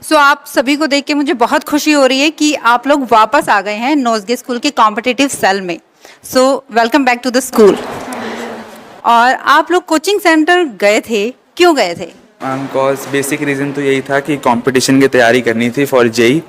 आप सभी को देख के मुझे बहुत खुशी हो रही है कि आप लोग वापस आ गए हैं नोज़गे स्कूल के कॉम्पिटिटिव सेल में। Welcome back to the school. और आप लोग कोचिंग सेंटर गए थे, क्यों गए थे? बिकॉज बेसिक रीज़न तो यही था कि कंपटीशन की तैयारी करनी थी फॉर जेई।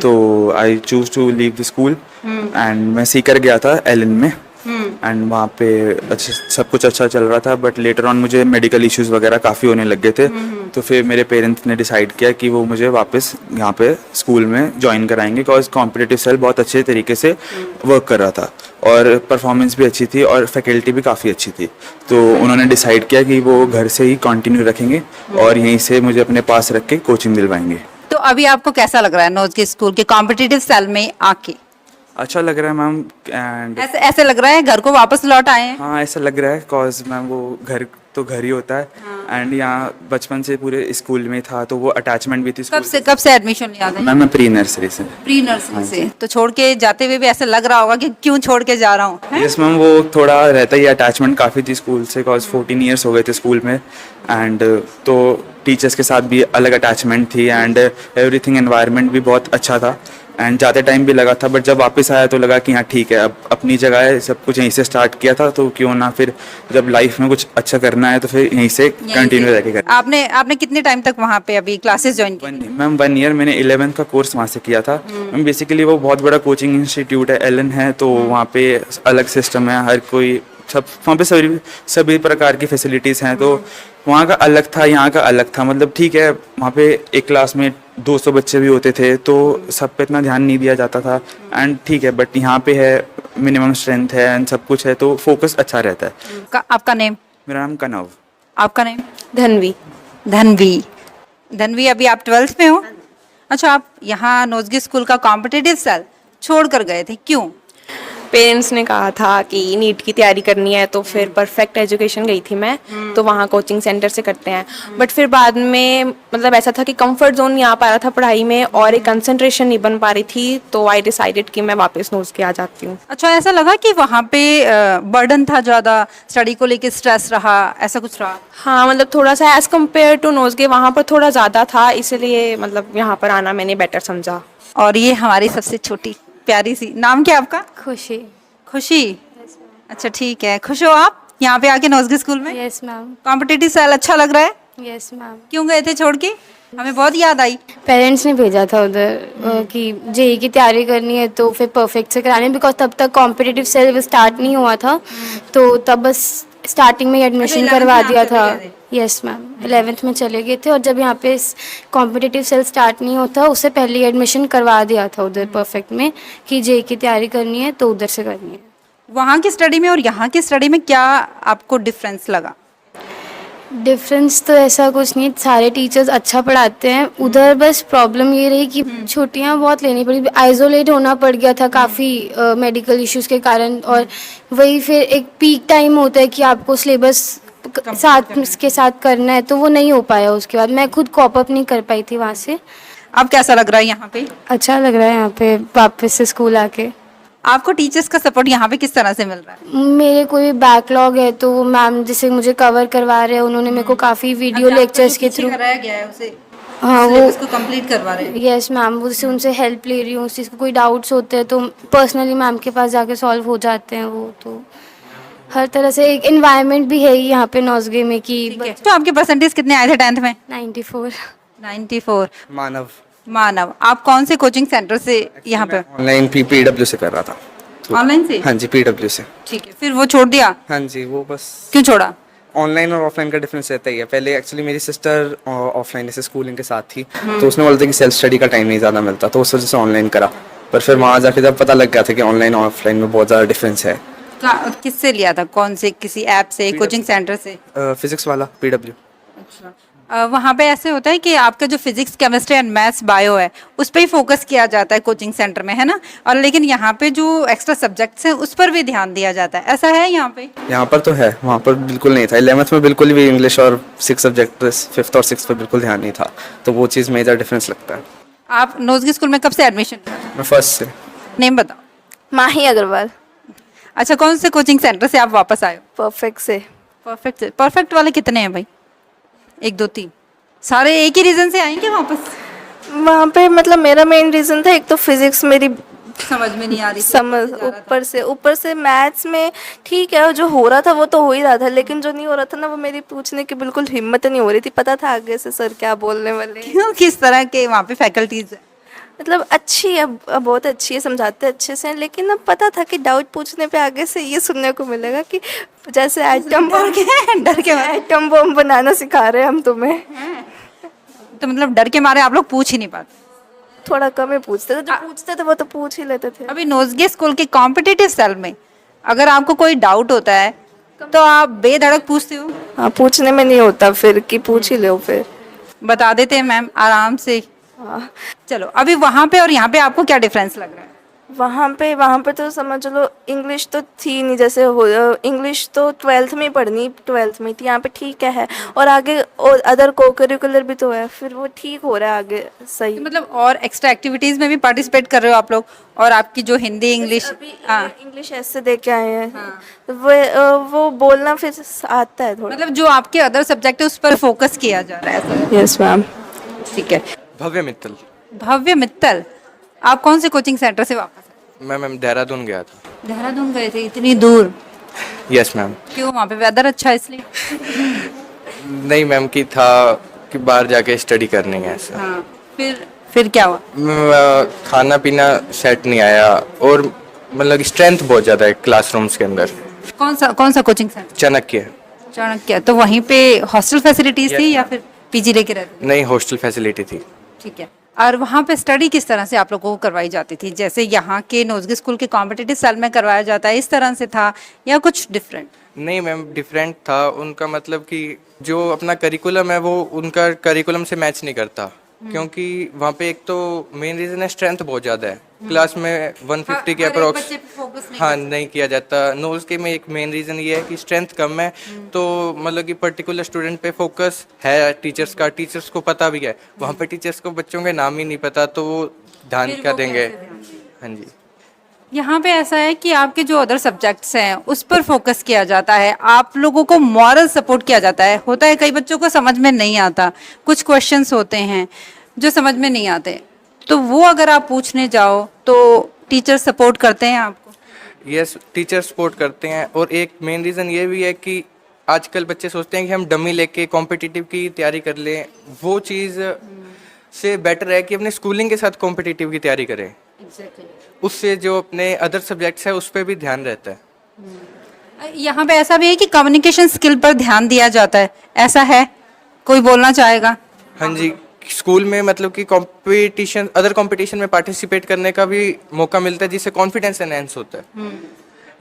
तो I choose to leave the school and मैं सीकर गया था एलन में। एंड वहाँ पे अच्छा सब कुछ अच्छा चल रहा था, बट लेटर ऑन मुझे मेडिकल इश्यूज वगैरह काफ़ी होने लग गए थे। तो फिर मेरे पेरेंट्स ने डिसाइड किया कि वो मुझे वापस यहाँ पे स्कूल में ज्वाइन कराएंगे, बिकॉज कॉम्पिटिटिव सेल बहुत अच्छे तरीके से वर्क कर रहा था और परफॉर्मेंस भी अच्छी थी और फैकल्टी भी काफ़ी अच्छी थी। तो उन्होंने डिसाइड किया कि वो घर से ही कंटिन्यू रखेंगे और यहीं से मुझे अपने पास रख के कोचिंग दिलवाएंगे। तो अभी आपको कैसा लग रहा है नोज़गे स्कूल के कॉम्पिटिटिव सेल में आके? अच्छा लग रहा है मैम। एंड ऐसे लग रहा है घर को वापस लौट आए हैं? हाँ, ऐसा लग रहा है बिकॉज मैम वो घर तो घर ही होता है। एंड यहाँ बचपन से पूरे स्कूल में था तो वो अटैचमेंट भी थी। कब से एडमिशन लिया था? मैम मैं प्री नर्सरी से। प्री नर्सरी से। तो छोड़ के जाते हुए भी ऐसा लग रहा होगा कि क्यों छोड़ के जा रहा हूँ? यस मैम, वो थोड़ा रहता ही अटैचमेंट काफ़ी थी स्कूल से, बिकॉज 14 ईयर्स हो गए थे स्कूल में। एंड तो टीचर्स के साथ भी अलग अटैचमेंट थी एंड एवरीथिंग एनवायरनमेंट भी बहुत अच्छा था एंड जाते टाइम भी लगा था। बट जब वापस आया तो लगा कि हाँ ठीक है, अब अपनी जगह है, सब कुछ यहीं से स्टार्ट किया था तो क्यों ना फिर जब लाइफ में कुछ अच्छा करना है तो फिर यहीं से कंटिन्यू रह के करना। आपने कितने टाइम तक वहाँ पे अभी क्लासेस ज्वाइन की? मैम 1 ईयर मैंने 11th का कोर्स वहाँ से किया था। मैम बेसिकली वो बहुत बड़ा कोचिंग इंस्टीट्यूट है, एलन है, तो वहाँ पे अलग सिस्टम है, हर कोई सब वहाँ पे सभी प्रकार की फैसिलिटीज़ हैं। तो वहाँ का अलग था, यहाँ का अलग था। मतलब ठीक है, वहाँ पे एक क्लास में 200 बच्चे भी होते थे तो सब पे इतना ध्यान नहीं दिया जाता था एंड ठीक है, बट यहाँ पे है मिनिमम स्ट्रेंथ है एंड सब कुछ है तो फोकस अच्छा रहता है। आपका नेम? मेरा नाम कनव। आपका नेम? धनवी। धनवी, अभी आप 12th में हो? अच्छा, आप यहाँ नोज़गे स्कूल का कॉम्पिटिटिव सेल छोड़ कर गए थे, क्यों? पेरेंट्स ने कहा था कि नीट की तैयारी करनी है तो फिर परफेक्ट एजुकेशन गई थी मैं, तो वहाँ कोचिंग सेंटर से करते हैं। बट फिर बाद में मतलब ऐसा था कि कंफर्ट जोन नहीं आ पा रहा था पढ़ाई में और एक कंसंट्रेशन नहीं बन पा रही थी, तो आई डिसाइडेड कि मैं वापस नोज़गे आ जाती हूँ। अच्छा, ऐसा लगा कि वहाँ पे बर्डन था ज़्यादा, स्टडी को लेके स्ट्रेस रहा, ऐसा कुछ रहा? हाँ, मतलब थोड़ा सा एज़ कम्पेयर टू नोज़गे वहाँ पर थोड़ा ज़्यादा था, इसलिए मतलब यहाँ पर आना मैंने बेटर समझा। और ये हमारी सबसे छोटी प्यारी सी, नाम क्या आपका? खुशी। खुशी। अच्छा ठीक है, खुश हो आप यहाँ पे आके नोज़गे स्कूल में? Yes ma'am. कॉम्पिटिटिव सेल अच्छा लग रहा है? Yes ma'am. क्यों गए थे छोड़ के? हमें बहुत याद आई। पेरेंट्स ने भेजा था उधर कि जेई की तैयारी करनी है तो फिर परफेक्ट से करानी, बिकॉज तब तक कॉम्पिटिटिव सेल स्टार्ट नहीं हुआ था, तो तब बस स्टार्टिंग में एडमिशन करवा दिया था। यस मैम, 11th में चले गए थे और जब यहाँ पे कॉम्पिटिटिव सेल स्टार्ट नहीं होता उससे पहले एडमिशन करवा दिया था उधर परफेक्ट में कि जेई की तैयारी करनी है तो उधर से करनी है। वहाँ की स्टडी में और यहाँ की स्टडी में क्या आपको डिफरेंस लगा? डिफरेंस तो ऐसा कुछ नहीं, सारे टीचर्स अच्छा पढ़ाते हैं। उधर बस प्रॉब्लम ये रही कि छुट्टियां बहुत लेनी पड़ी, आइसोलेट होना पड़ गया था काफ़ी मेडिकल इश्यूज़ के कारण। और वही फिर एक पीक टाइम होता है कि आपको सिलेबस के साथ करना है, तो वो नहीं हो पाया। उसके बाद मैं खुद कॉप अप नहीं कर पाई थी वहाँ से। अब कैसा लग रहा है यहाँ पे? अच्छा लग रहा है यहाँ पे वापस से स्कूल आके। आपको टीचर्स का सपोर्ट यहाँ पे किस तरह से मिल रहा है? मेरे कोई बैकलॉग है तो मैम जिसे मुझे कवर करवा रहे हैं, उन्होंने मेरे को काफ़ी वीडियो लेक्चर्स के थ्रू कराया गया है उसे, हाँ वो उसको कंप्लीट करवा रहे हैं। यस मैम, उससे उनसे हेल्प ले रही हूँ। उस चीज़ को कोई डाउट्स होते हैं तो पर्सनली मैम के पास जाके सॉल्व हो जाते हैं वो। तो हर तरह से एक एनवायरनमेंट भी है ही यहाँ पे नोज़गे में कि। तो आपके परसेंटेज कितने आए थे 10th में? 94। 94। मानव। आप कौन से कोचिंग सेंटर से यहाँ पे? ऑनलाइन पीडब्ल्यू से कर रहा था। ऑनलाइन से? हाँ जी, पीडब्ल्यू से। ठीक है, फिर वो छोड़ दिया? हाँ जी, वो बस क्यों छोड़ा? ऑनलाइन और ऑफलाइन का डिफरेंस रहता ही है। पहले एक्चुअली मेरी सिस्टर ऑफलाइन से स्कूलिंग के साथ थी, तो उसने बोला था कि सेल्फ स्टडी का टाइम नहीं ज़्यादा मिलता, तो उस वजह से ऑनलाइन करा। पर फिर वहाँ जाके जब पता लग गया था कि ऑनलाइन और ऑफलाइन में बहुत ज़्यादा डिफरेंस है। किससे लिया था? कौन से, किसी ऐप से, कोचिंग सेंटर से? फिजिक्स वाला पीडब्ल्यू। अच्छा, वहाँ पे ऐसे होता है कि आपका जो physics, chemistry and maths, bio है उस पर ही फोकस किया जाता है कोचिंग सेंटर में, है ना? और लेकिन यहाँ पे जो एक्स्ट्रा सब्जेक्ट्स हैं उस पर भी ध्यान दिया जाता है, ऐसा है यहाँ पे? यहाँ पर तो है, वहाँ पर बिल्कुल नहीं था। 11th में बिल्कुल भी इंग्लिश और 6 सब्जेक्ट 5th और 6th पर बिल्कुल ध्यान नहीं था, तो वो चीज़ मेजर डिफरेंस लगता है। आप नोज़गे स्कूल में कब से एडमिशन? मैं फर्स्ट से। नेम बताओ। माही अग्रवाल। अच्छा, कौन से कोचिंग सेंटर से आप वापस आए हो? परफेक्ट से। परफेक्ट से। परफेक्ट वाले कितने हैं भाई? 1 2 3 सारे एक ही रीजन से आएंगे वापस? वहाँ पे मतलब मेरा मेन रीज़न था, एक तो फिज़िक्स मेरी समझ में नहीं आ रही थी। समझ, ऊपर से मैथ्स में ठीक है, जो हो रहा था वो तो हो ही रहा था, लेकिन जो नहीं हो रहा था ना वो मेरी पूछने की बिल्कुल हिम्मत नहीं हो रही थी। पता था आगे से सर क्या बोलने वाले हैं। क्यों, किस तरह के वहाँ पे फैकल्टीज है? मतलब अच्छी है, बहुत अच्छी है, समझाते अच्छे से हैं, लेकिन अब पता था कि डाउट पूछने पे आगे से ये सुनने को मिलेगा कि जैसे एटम डर के मारे? एटम बम बनाना सिखा रहे हैं हम तुम्हें। तो मतलब डर के मारे आप लोग पूछ ही नहीं पाते? थोड़ा कम ही पूछते थे, जो पूछते थे वो तो पूछ ही लेते थे। अभी नोज़गे स्कूल के कॉम्पिटिटिव सेल में अगर आपको कोई डाउट होता है तो आप बेधड़क पूछते हो? हाँ, पूछने में नहीं होता फिर कि पूछ ही लो फिर। बता देते हैं मैम आराम से। हाँ, चलो, अभी वहाँ पे और यहाँ पे आपको क्या डिफरेंस लग रहा है? वहाँ पे तो समझ लो इंग्लिश तो थी नहीं, जैसे इंग्लिश तो 12th में ही पढ़नी, 12th में थी। यहाँ पे ठीक है, और आगे और अदर को करिकुलर भी तो है, फिर वो ठीक हो रहा है आगे सही। मतलब और एक्स्ट्रा एक्टिविटीज में भी पार्टिसिपेट कर रहे हो आप लोग? और आपकी जो हिंदी इंग्लिश, अभी हाँ, इंग्लिश ऐसे दे के आए हैं, वो बोलना फिर आता है थोड़ा। मतलब जो आपके अदर सब्जेक्ट है उस पर फोकस किया जा रहा है। Yes ma'am. ठीक है। भव्य मित्तल। भव्य मित्तल, आप कौन से कोचिंग सेंटर से वापस आए? मैम देहरादून गया था। देहरादून गए थे इतनी दूर? Yes ma'am. क्यों, वहाँ पे वेदर अच्छा है इसलिए? नहीं मैम, की था कि बाहर जाके स्टडी करनी है ऐसा। हाँ, फिर क्या हुआ? खाना पीना सेट नहीं आया, और मतलब स्ट्रेंथ बहुत ज़्यादा है क्लासरूम्स के अंदर। कौन सा कोचिंग सेंटर? चाणक्य। चाणक्य। तो वहीं पे हॉस्टल फैसिलिटीज थी या फिर पीजी लेके रहते थे? नहीं, हॉस्टल फैसिलिटी थी। ठीक है। और वहाँ पे स्टडी किस तरह से आप लोगों को करवाई जाती थी? जैसे यहाँ के नोज़गे स्कूल के कॉम्पिटिटिव सेल में करवाया जाता है इस तरह से था या कुछ डिफरेंट? नहीं मैम, डिफरेंट था। उनका मतलब कि जो अपना करिकुलम है वो उनका करिकुलम से मैच नहीं करता, क्योंकि वहाँ पे एक तो मेन रीज़न है स्ट्रेंथ बहुत ज़्यादा है। क्लास में 150 के अप्रोक्स हाँ नहीं किया जाता। नोज़गे में एक मेन रीज़न ये है कि स्ट्रेंथ कम है, तो मतलब कि पर्टिकुलर स्टूडेंट पे फोकस है टीचर्स का। टीचर्स को पता भी है, वहाँ पे टीचर्स को बच्चों के नाम ही नहीं पता, तो वो ध्यान क्या देंगे। हाँ जी। यहाँ पे ऐसा है कि आपके जो अदर सब्जेक्ट्स हैं उस पर फोकस किया जाता है, आप लोगों को मॉरल सपोर्ट किया जाता है। होता है कई बच्चों को समझ में नहीं आता, कुछ क्वेश्चंस होते हैं जो समझ में नहीं आते, तो वो अगर आप पूछने जाओ तो टीचर सपोर्ट करते हैं आपको? यस, टीचर सपोर्ट करते हैं। और एक मेन रीज़न ये भी है कि आजकल बच्चे सोचते हैं कि हम डमी लेके कॉम्पिटिटिव की तैयारी कर लें। वो चीज़ से बेटर है कि अपने स्कूलिंग के साथ कॉम्पिटिटिव की तैयारी करें। उससे जो अपने अदर सब्जेक्ट्स है उस पर भी ध्यान रहता है। यहाँ पे ऐसा भी है कि कम्युनिकेशन स्किल पर ध्यान दिया जाता है, ऐसा है? कोई बोलना चाहेगा? हाँ जी, स्कूल में मतलब कि कंपटीशन, अदर कंपटीशन में पार्टिसिपेट करने का भी मौका मिलता है, जिससे कॉन्फिडेंस एनहेंस होता है।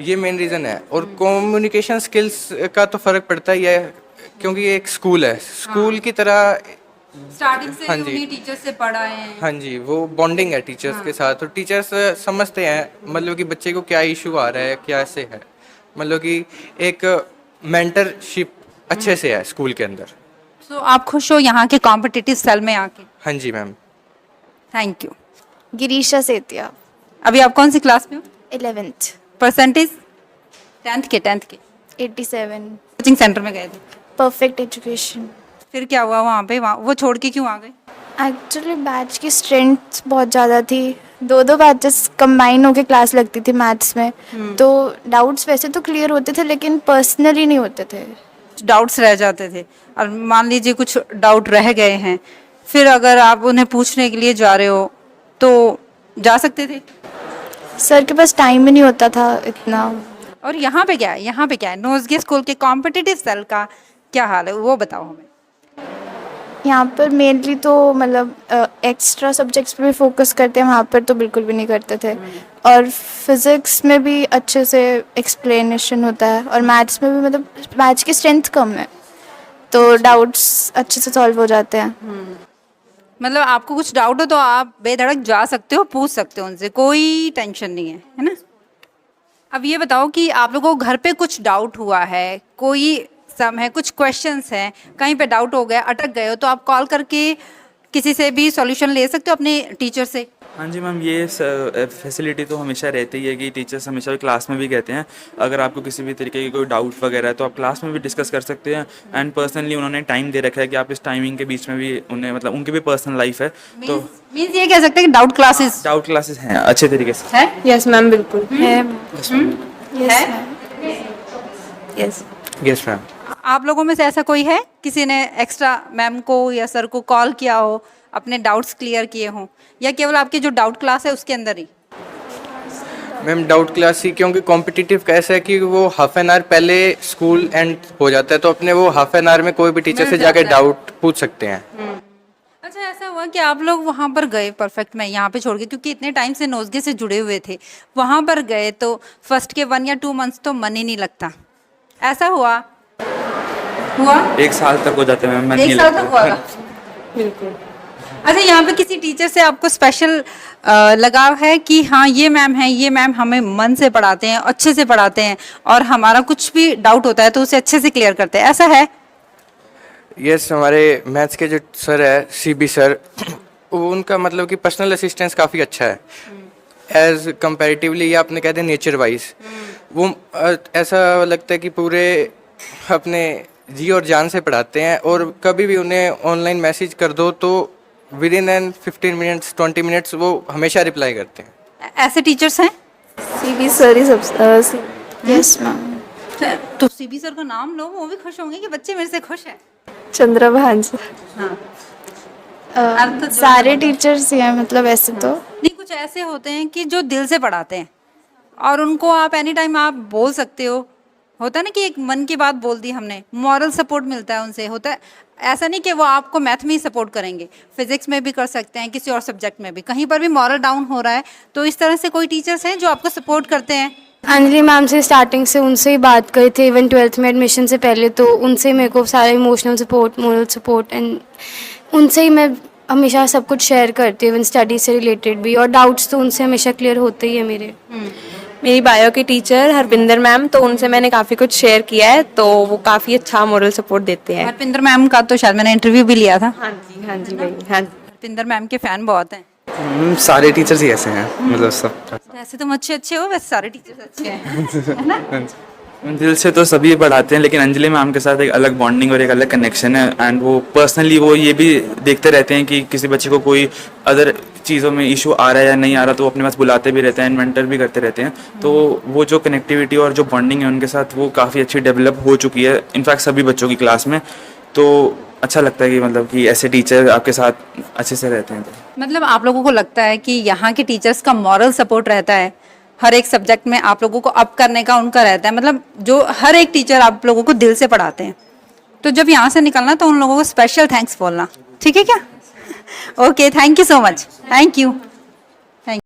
ये मेन रीज़न है। और कम्युनिकेशन स्किल्स का तो फ़र्क पड़ता ही है, क्योंकि ये एक स्कूल है, स्कूल की तरह स्टार्टिंग से हाँ जी। उन्हीं टीचर से पढ़ा है। हाँ जी, वो बॉन्डिंग है टीचर्स के साथ, और टीचर्स समझते हैं मतलब कि बच्चे को क्या इशू आ रहा है, क्या ऐसे है, मतलब कि एक मेंटरशिप अच्छे से है स्कूल के अंदर। तो आप खुश हो यहाँ के कॉम्पिटिटिव सेल में आके? हाँ जी ma'am. Thank you. Girisha Setia, अभी आप कौन सी क्लास में हो? 11th, percentage? 10th के 87, कोचिंग सेंटर में गए थे, परफेक्ट एजुकेशन। फिर क्या हुआ वहाँ पे? वहाँ वो छोड़ के क्यों आ गए? एक्चुअली बैच की स्ट्रेंथ बहुत ज़्यादा थी, दो बैचेस कंबाइन होकर क्लास लगती थी मैथ्स में, तो डाउट्स वैसे तो क्लियर होते थे लेकिन पर्सनली नहीं होते थे। डाउट्स रह जाते थे, और मान लीजिए कुछ डाउट रह गए हैं, फिर अगर आप उन्हें पूछने के लिए जा रहे हो तो जा सकते थे? सर के पास टाइम ही नहीं होता था इतना। और यहाँ पे क्या है, यहाँ पे क्या है नोज़गे स्कूल के कॉम्पिटिटिव सेल का क्या हाल है वो बताओ हमें। यहाँ पर मेनली तो मतलब एक्स्ट्रा सब्जेक्ट्स पे भी फोकस करते हैं, वहाँ पर तो बिल्कुल भी नहीं करते थे। और फिज़िक्स में भी अच्छे से एक्सप्लेनेशन होता है, और मैथ्स में भी मतलब मैथ्स की स्ट्रेंथ कम है, तो डाउट्स अच्छे से सॉल्व हो जाते हैं। मतलब आपको कुछ डाउट हो तो आप बेधड़क जा सकते हो, पूछ सकते हो उनसे, कोई टेंशन नहीं है ना? अब ये बताओ कि आप लोगों को घर पे कुछ डाउट हुआ है, कोई सम है, कुछ क्वेश्चंस हैं, कहीं पे डाउट हो गया, अटक गए हो, तो आप कॉल करके किसी से भी सॉल्यूशन ले सकते हो अपने टीचर से? हाँ जी मैम, ये फैसिलिटी तो हमेशा रहती ही है कि टीचर्स हमेशा क्लास में भी कहते हैं अगर आपको किसी भी तरीके की कोई डाउट वगैरह है तो आप क्लास में भी डिस्कस कर सकते हैं। एंड पर्सनली उन्होंने टाइम दे रखा है कि आप इस टाइमिंग के बीच में भी उन्हें मतलब उनकी भी पर्सनल लाइफ है तो मीन्स ये कह सकते हैं कि डाउट क्लासेस डाउट क्लासेस हैं अच्छे तरीके से। है यस मैम, बिल्कुल है यस। Yes ma'am. आप लोगों में से ऐसा कोई है किसी ने एक्स्ट्रा मैम को या सर को कॉल किया हो, अपने डाउट्स क्लियर किए हों, या केवल आपकी जो डाउट क्लास है उसके अंदर ही? मैम डाउट क्लास ही, क्योंकि कॉम्पिटिटिव कैसा है कि वो हाफ एन आवर पहले स्कूल एंड हो जाता है तो अपने वो हाफ एन आवर में कोई भी टीचर से जाके डाउट पूछ सकते हैं। अच्छा, ऐसा हुआ कि आप लोग वहाँ पर गए, परफेक्ट मैं यहाँ पे छोड़ के, क्योंकि इतने टाइम से नोज़गे से जुड़े हुए थे, वहाँ पर गए तो फर्स्ट के 1 या 2 मंथ्स तो मन ही नहीं लगता, ऐसा हुआ? एक साल तक हो जाते हैं मैम, एक साल तक हुआ था? बिल्कुल। अच्छा, यहाँ पे किसी टीचर से आपको स्पेशल लगाव है कि हाँ ये मैम है, ये मैम हमें मन से पढ़ाते हैं, अच्छे से पढ़ाते हैं और हमारा कुछ भी डाउट होता है तो उसे अच्छे से क्लियर करते हैं, ऐसा है? यस, हमारे मैथ्स के जो सर है सीबी सर, वो उनका मतलब कि पर्सनल असिस्टेंस काफ़ी अच्छा है एज कंपैरेटिवली, या आपने कह दिया नेचर वाइज। वो ऐसा लगता है कि पूरे अपने जी और जान से पढ़ाते हैं और कभी भी उन्हें ऑनलाइन मैसेज कर दो तो विद इन 15 मिनट्स 20 मिनट्स वो हमेशा रिप्लाई करते हैं। ऐसे टीचर्स हैं? सीबी सर ही सब यस मैम। तो सीबी सर का नाम लो, वो भी खुश होंगे कि बच्चे मेरे से खुश हैं। चंद्रभान सर। हाँ, सारे टीचर्स ही हैं मतलब ऐसे तो। नहीं, कुछ ऐसे होते हैं कि जो दिल से पढ़ाते हैं और उनको आप एनी टाइम आप बोल सकते हो, होता है ना कि एक मन की बात बोल दी हमने, मॉरल सपोर्ट मिलता है उनसे। होता है ऐसा नहीं कि वो आपको मैथ में ही सपोर्ट करेंगे, फिजिक्स में भी कर सकते हैं, किसी और सब्जेक्ट में भी, कहीं पर भी मॉरल डाउन हो रहा है तो इस तरह से कोई टीचर्स हैं जो आपको सपोर्ट करते हैं? अंजलि मैम से स्टार्टिंग से उनसे ही बात करी थी, इवन 12th में एडमिशन से पहले तो उनसे मेरे को सारा emotional support, moral support, and उनसे ही मैं हमेशा सब कुछ शेयर करती हूँ, इवन स्टडी से रिलेटेड भी, और डाउट्स तो उनसे हमेशा क्लियर होते ही है मेरे। मेरी बायो की टीचर हरविंदर मैम, तो उनसे मैंने काफ़ी कुछ शेयर किया है तो वो काफ़ी अच्छा मोरल सपोर्ट देते हैं। हरपिंदर मैम का तो शायद मैंने इंटरव्यू भी लिया था। हाँ जी, हाँ जी भाई, हाँ जी। हरपिंदर मैम के फैन बहुत हैं। सारे टीचर्स ही ऐसे हैं, मतलब सब। ऐसे तुम अच्छे हो, वैसे सारे टीचर्स अच्छे हैं, है ना? दिल से तो सभी पढ़ाते हैं लेकिन अंजलि मैम के साथ एक अलग बॉन्डिंग और एक अलग कनेक्शन है। एंड वो पर्सनली वो ये भी देखते रहते हैं कि किसी बच्चे को कोई अदर चीज़ों में इशू आ रहा है या नहीं आ रहा, तो वो अपने पास बुलाते भी रहते हैं, इन्वेंटर भी करते रहते हैं। तो वो जो कनेक्टिविटी और जो बॉन्डिंग है उनके साथ वो काफ़ी अच्छी डेवलप हो चुकी है इनफैक्ट सभी बच्चों की क्लास में। तो अच्छा लगता है कि मतलब कि ऐसे टीचर आपके साथ अच्छे से रहते हैं। मतलब आप लोगों को लगता है कि यहाँ के टीचर्स का मॉरल सपोर्ट रहता है, हर एक सब्जेक्ट में आप लोगों को अप करने का उनका रहता है, मतलब जो हर एक टीचर आप लोगों को दिल से पढ़ाते हैं। तो जब यहाँ से निकलना तो उन लोगों को स्पेशल थैंक्स बोलना, ठीक है क्या? Okay, thank you so much, thank you.